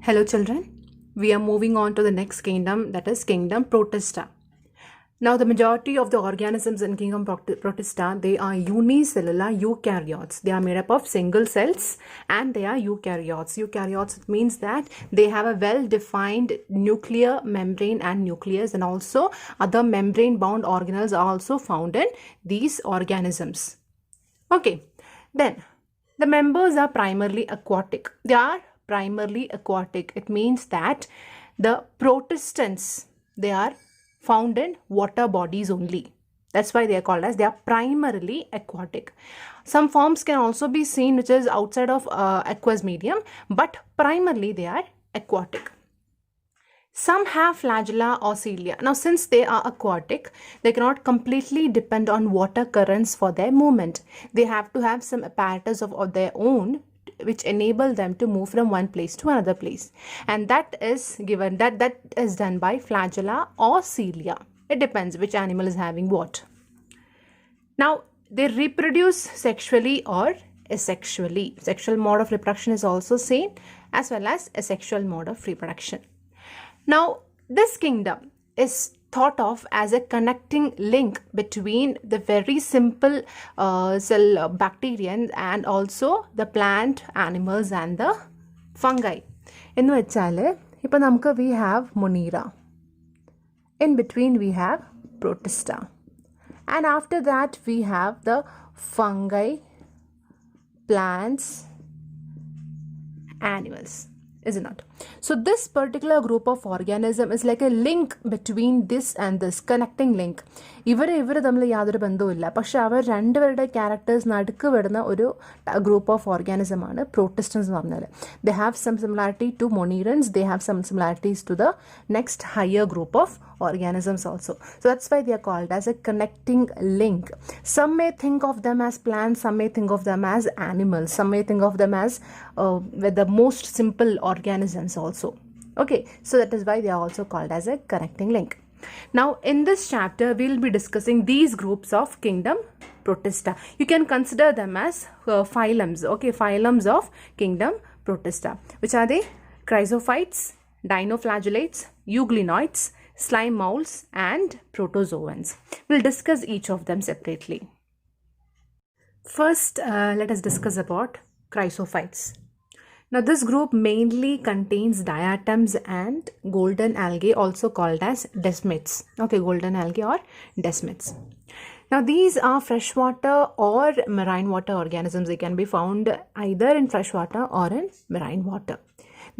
Hello children, we are moving on to the next kingdom, that is kingdom Protista. Now the majority of the organisms in kingdom Protista, they are unicellular eukaryotes. They are made up of single cells and they are eukaryotes. Eukaryotes means that they have a well-defined nuclear membrane and nucleus, and also other membrane-bound organelles are also found in these organisms. Okay, then the members are primarily aquatic. They are primarily aquatic. It means that the protistants, they are found in water bodies only. That's why they are called as, they are primarily aquatic. Some forms can also be seen which is outside of aqueous medium, but primarily they are aquatic. Some have flagella or cilia. Now, since they are aquatic, they cannot completely depend on water currents for their movement. They have to have some apparatus of their own which enable them to move from one place to another place, and that is done by flagella or cilia. It depends which animal is having what. Now they reproduce sexually or asexually. Sexual mode of reproduction is also seen, as well as asexual mode of reproduction. Now this kingdom is thought of as a connecting link between the very simple cell bacterians and also the plant animals and the fungi. In which we have Monera. In between we have Protista. And after that we have the fungi, plants, animals. Is it not? So this particular group of organism is like a link between this and this, connecting link. ഇവരെ തമ്മിൽ യാതൊരു ബന്ധവുമില്ല, പക്ഷെ അവർ രണ്ടുപേരുടെ characters നടുക്ക് വരുന്ന ഒരു group of organism ആണ് പ്രോട്ടിസ്റ്റൻസ് എന്ന് പറഞ്ഞാൽ. They have some similarity to monerans, they have some similarities to the next higher group of organisms also. So that's why they are called as a connecting link. Some may think of them as plants, some may think of them as animals, some may think of them as with the most simple organisms also. Okay, so that is why they are also called as a connecting link. Now in this chapter we will be discussing these groups of kingdom Protista. You can consider them as phylums. Okay, phylums of kingdom Protista. Which are they? Chrysophytes, dinoflagellates, euglenoids, slime molds, and protozoans. We'll discuss each of them separately. First, let us discuss about chrysophytes. Now, this group mainly contains diatoms and golden algae, also called as desmids. Okay, golden algae or desmids. Now, these are freshwater or marine water organisms. They can be found either in freshwater or in marine water.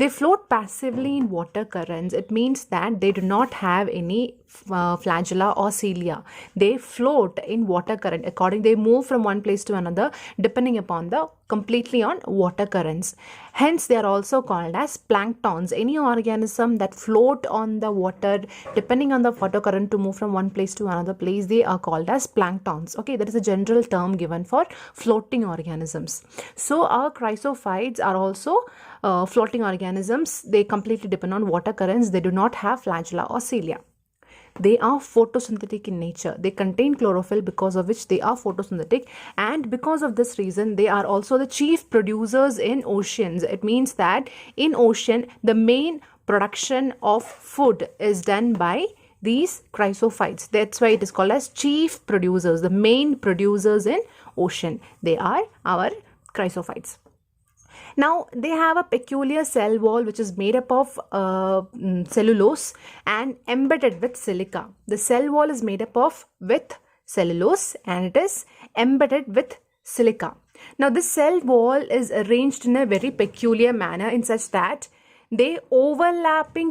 They float passively in water currents. It means that they do not have any flagella or cilia. They float in water current. They move from one place to another depending upon the completely on water currents. Hence, they are also called as planktons. Any organism that float on the water depending on the water current to move from one place to another place, they are called as planktons. Okay, that is a general term given for floating organisms. So our chrysophytes are also floating organisms. They completely depend on water currents. They do not have flagella or cilia. They are photosynthetic in nature. They contain chlorophyll, because of which they are photosynthetic, and because of this reason they are also the chief producers in oceans. It means that in ocean the main production of food is done by these chrysophytes. That's why it is called as chief producers, the main producers in ocean. They are our chrysophytes. Now, they have a peculiar cell wall which is made up of cellulose and embedded with silica. The cell wall is made up of with cellulose and it is embedded with silica. Now, this cell wall is arranged in a very peculiar manner in such that they have overlapping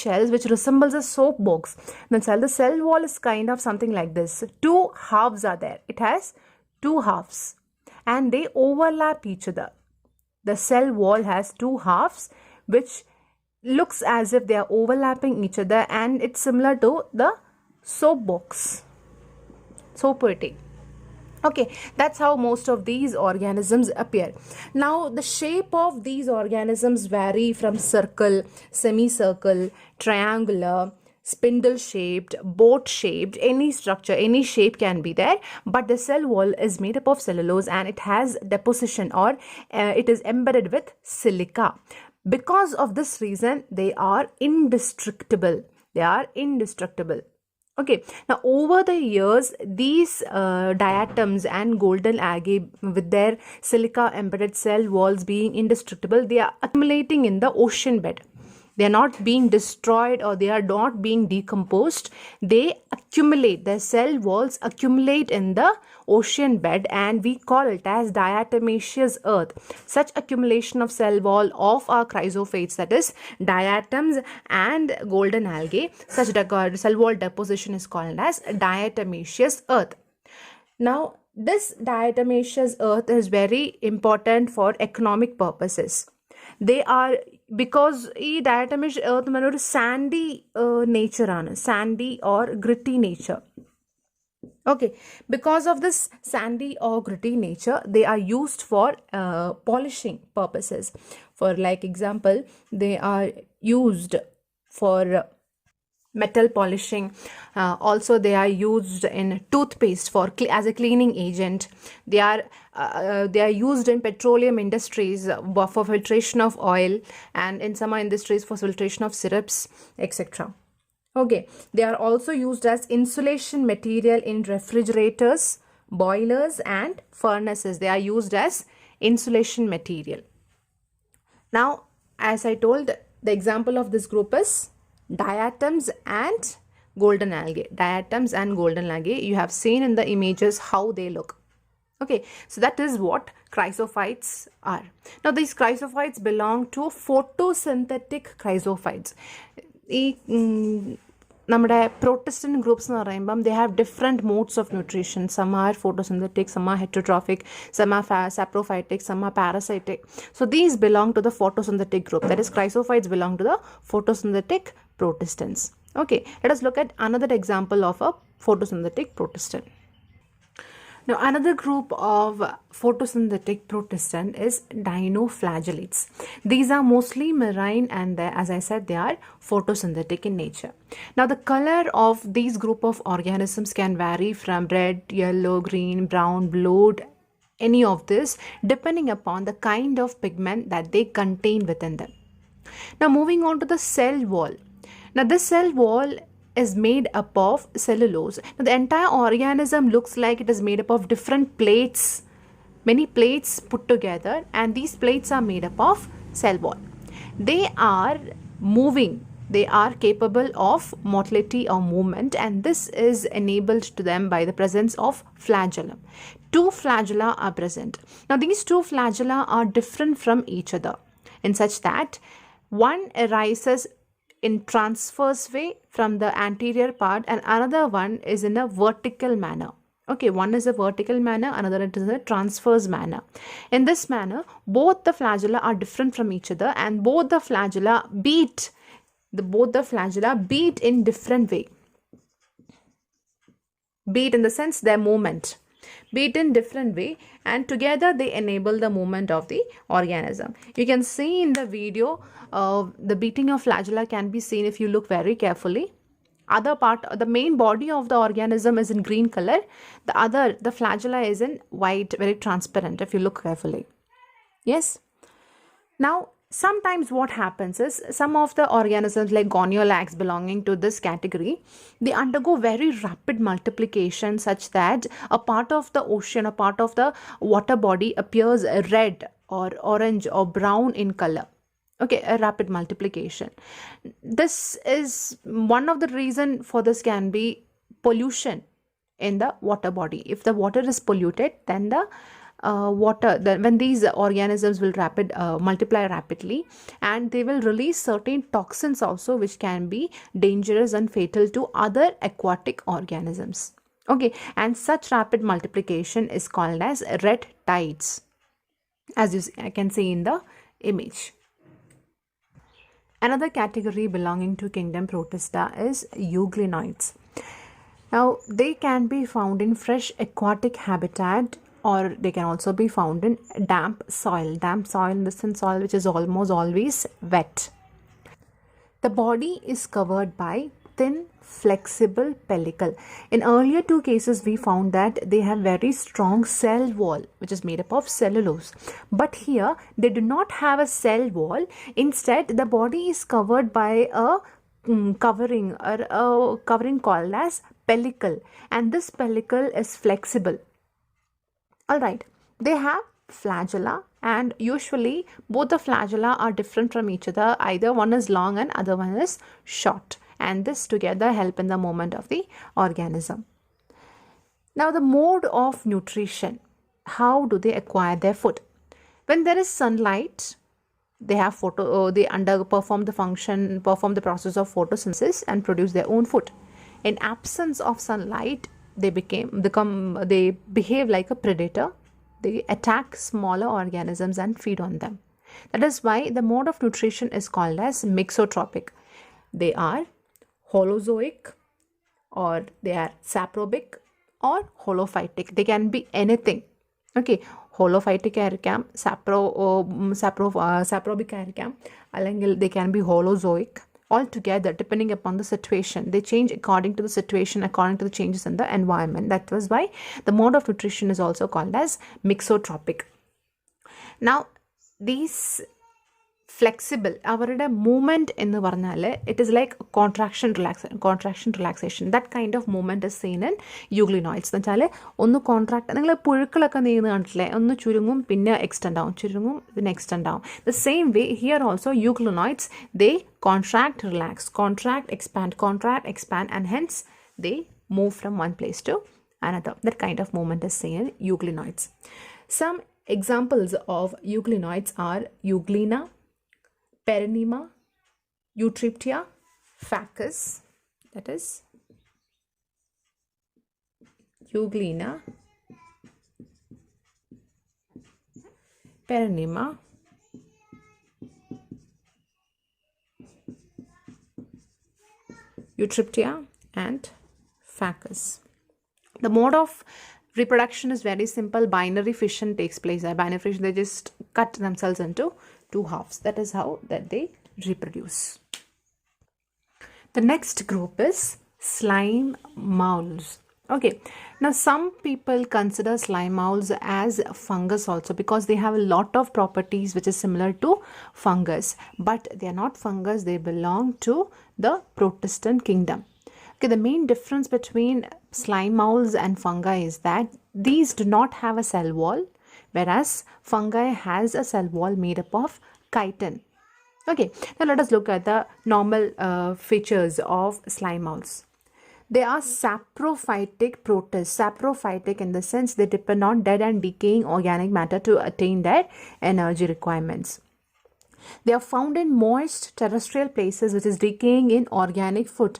shells which resembles a soap box. Now, the cell wall is kind of something like this. Two halves are there. It has two halves, and they overlap each other. The cell wall has two halves which looks as if they are overlapping each other, and it's similar to the soap box. So poetic. Okay, that's how most of these organisms appear. Now, the shape of these organisms vary from circle, semicircle, triangular, spindle shaped, boat shaped, any structure, any shape can be there, but the cell wall is made up of cellulose and it has deposition, or it is embedded with silica. Because of this reason, they are indestructible. They are indestructible. Okay, now over the years, these diatoms and golden algae with their silica embedded cell walls being indestructible, they are accumulating in the ocean bed. They are not being destroyed or they are not being decomposed. They accumulate, their cell walls accumulate in the ocean bed, and we call it as diatomaceous earth. Such accumulation of cell wall of our chrysophytes, that is diatoms and golden algae, such cell wall deposition is called as diatomaceous earth. Now, this diatomaceous earth is very important for economic purposes. They are, because ഈ diatomaceous earth ഒരു sandy nature ആണ്, sandy or gritty nature. Okay, because of this sandy or gritty nature, they are used for polishing purposes. For like example, they are used for metal polishing. Also, they are used in toothpaste for as a cleaning agent. They are used in petroleum industries for filtration of oil, and in some industries for filtration of syrups, etc. Okay, they are also used as insulation material in refrigerators, boilers, and furnaces. They are used as insulation material. Now, as I told, the example of this group is diatoms and golden algae. Diatoms and golden algae, you have seen in the images how they look. Okay, so that is what chrysophytes are. Now, these chrysophytes belong to photosynthetic chrysophytes. നമ്മുടെ protestant groups എന്ന് പറയുമ്പം they have different modes of nutrition. Some are photosynthetic, some are heterotrophic, some are saprophytic, some are parasitic. So these belong to the photosynthetic group. That is, chrysophytes belong to the photosynthetic protistans. Okay, let us look at another example of a photosynthetic protestant. Now, another group of photosynthetic protestant is dinoflagellates. These are mostly marine, and as I said, they are photosynthetic in nature. Now, the color of these group of organisms can vary from red, yellow, green, brown, blue, any of this, depending upon the kind of pigment that they contain within them. Now, moving on to the cell wall. Now, this cell wall is made up of cellulose. Now, the entire organism looks like it is made up of different plates, many plates put together, and these plates are made up of cell wall. They are moving, they are capable of motility or movement, and this is enabled to them by the presence of flagellum. Two flagella are present. Now, these two flagella are different from each other in such that one arises in transverse way from the anterior part, and another one is in a vertical manner. Okay, one is a vertical manner, another is a transverse manner. In this manner, both the flagella are different from each other, and both the flagella beat in different way. Beat in the sense their movement. Beat in different way, and together they enable the movement of the organism. You can see in the video, the beating of flagella can be seen if you look very carefully. Other part, the main body of the organism is in green color. The flagella is in white, very transparent if you look carefully. Yes. Now, sometimes what happens is some of the organisms like goniolacs belonging to this category, they undergo very rapid multiplication such that a part of the ocean, a part of the water body appears red or orange or brown in color. Okay, a rapid multiplication. This is one of the reason for this can be pollution in the water body. If the water is polluted, then the when these organisms will multiply rapidly, and they will release certain toxins also, which can be dangerous and fatal to other aquatic organisms. Okay, and such rapid multiplication is called as red tides, as I can see in the image. Another category belonging to kingdom Protista is euglenoids. Now, they can be found in fresh aquatic habitat, or they can also be found in damp soil. Damp soil in the sense soil which is almost always wet. The body is covered by thin, flexible pellicle. In earlier 2 cases, we found that they have very strong cell wall, which is made up of cellulose. But here, they do not have a cell wall. Instead, the body is covered by a covering called as pellicle, and this pellicle is flexible. All right, they have flagella, and usually both the flagella are different from each other. Either one is long and other one is short, and this together help in the movement of the organism. Now the mode of nutrition. How do they acquire their food? When there is sunlight, they perform the process of photosynthesis and produce their own food. In absence of sunlight, they behave like a predator. They attack smaller organisms and feed on them. That is why the mode of nutrition is called as mixotropic. They are holozoic, or they are saprobic, or holophytic. They can be anything. Okay, holophytic ആയിരിക്കാം, saprobic ആയിരിക്കാം, അല്ലെങ്കിൽ they can be holozoic. Altogether, depending upon the situation, they change according to the situation, according to the changes in the environment. That was why the mode of nutrition is also called as mixotropic. Now, these flexible, അവരുടെ movement എന്ന് പറഞ്ഞാൽ it is like contraction relaxation. That kind of movement is seen in euglenoids. എന്ന് വെച്ചാൽ ഒന്ന് contract, നിങ്ങൾ പുഴുക്കളൊക്കെ നീങ്ങുന്ന കണ്ടില്ലേ, ഒന്ന് ചുരുങ്ങും പിന്നെ എക്സ്റ്റെൻഡ് ആവും, ചുരുങ്ങും പിന്നെ എക്സ്റ്റെൻഡ് ആവും. The same way here also euglenoids, they contract, relax, contract, expand, and hence they move from one place to another. That kind of movement is seen in euglenoids. Some examples of euglenoids are euglena, Perennium, Eutriptia, Phacus, that is Euglena, Perennium, Eutriptia, and Phacus. The mode of reproduction is very simple. Binary fission takes place. Binary fission, they just cut themselves into 2 halves. That is how that they reproduce. The next group is slime moulds. Okay, now some people consider slime moulds as fungus also, because they have a lot of properties which is similar to fungus, but they are not fungus. They belong to the protista kingdom. Okay, the main difference between slime moulds and fungi is that these do not have a cell wall, whereas fungi has a cell wall made up of chitin. Okay, now let us look at the normal features of slime moulds. They are saprophytic protists. Saprophytic in the sense they depend on dead and decaying organic matter to attain their energy requirements. They are found in moist terrestrial places which is decaying in organic food.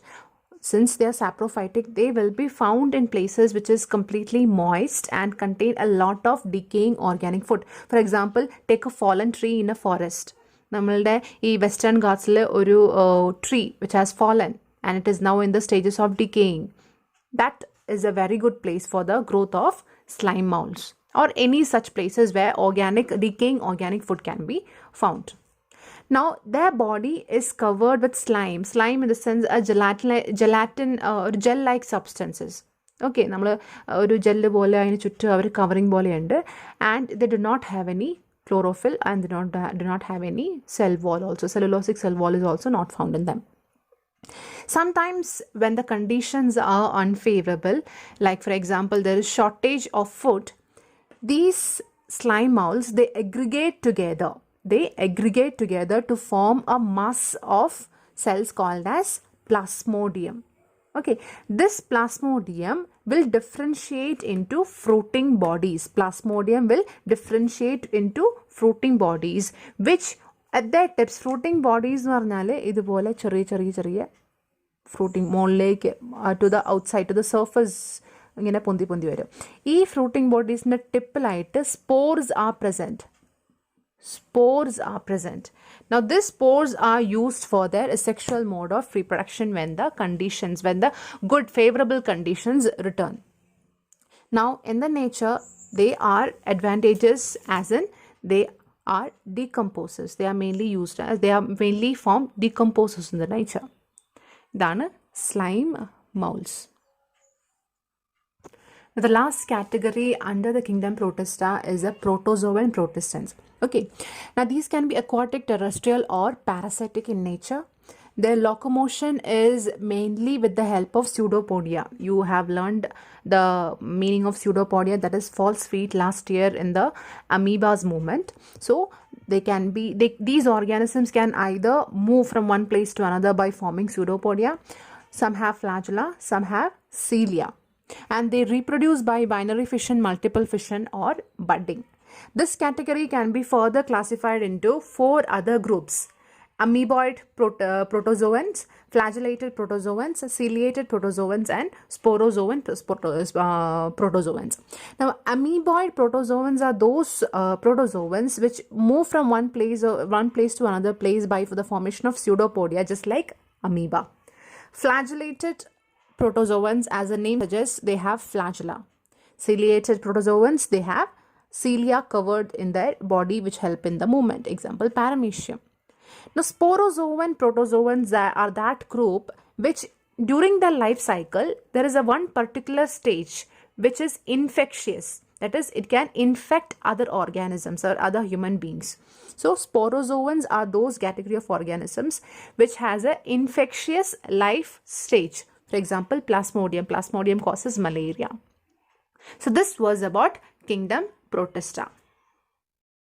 Since they are saprophytic, they will be found in places which is completely moist and contain a lot of decaying organic food. For example, take a fallen tree in a forest. നമ്മളുടെ ഈ western ഗാട്സിൽ ഒരു tree which has fallen and it is now in the stages of decaying. That is a very good place for the growth of slime moulds, or any such places where decaying organic food can be found. Now, their body is covered with slime. Slime in the sense a gelatin or gel-like substances. Okay, നമ്മൾ ഒരു gel പോലെ അതിന് ചുറ്റും അവർ covering പോലെയുണ്ട്, and they do not have any chlorophyll and do not have any cell wall also. Cellulosic cell wall is also not found in them. Sometimes when the conditions are unfavorable, like for example there is shortage of food, these slime moulds, they aggregate together to form a mass of cells called as plasmodium. Okay, this plasmodium will differentiate into fruiting bodies. Plasmodium will differentiate into fruiting bodies, which at their tips, fruiting bodies എന്ന് പറഞ്ഞാൽ ഇതുപോലെ ചെറിയ fruiting മുകളിലേക്ക് to the outside, to the surface ഇങ്ങനെ പൊന്തി വരും. ഈ fruiting bodiesന്റെ ടിപ്പിലായിട്ട് spores are present. Now these spores are used for their sexual mode of reproduction when the good favorable conditions return. Now in the nature, they are advantageous as in they are decomposers. They are mainly formed decomposers in the nature. Dana slime molds. The last category under the kingdom Protista is the protozoan protistans. Okay, now these can be aquatic, terrestrial, or parasitic in nature. Their locomotion is mainly with the help of pseudopodia. You have learned the meaning of pseudopodia, that is false feet, last year in the amoebas movement. So these organisms can either move from one place to another by forming pseudopodia. Some have flagella, some have cilia, and they reproduce by binary fission, multiple fission, or budding. This category can be further classified into 4 other groups: amoeboid protozoans, flagellated protozoans, ciliated protozoans, and sporozoan protozoans. Now, amoeboid protozoans are those protozoans which move from one place to another place by the formation of pseudopodia, just like amoeba. Flagellated protozoans, as the name suggests, they have flagella. Ciliated protozoans, they have cilia covered in their body which help in the movement. Example, paramecium. Now, sporozoan protozoans are that group which during their life cycle, there is a one particular stage which is infectious. That is, it can infect other organisms or other human beings. So, sporozoans are those category of organisms which has an infectious life stage. For example, Plasmodium. Plasmodium causes malaria. So, this was about kingdom Protista.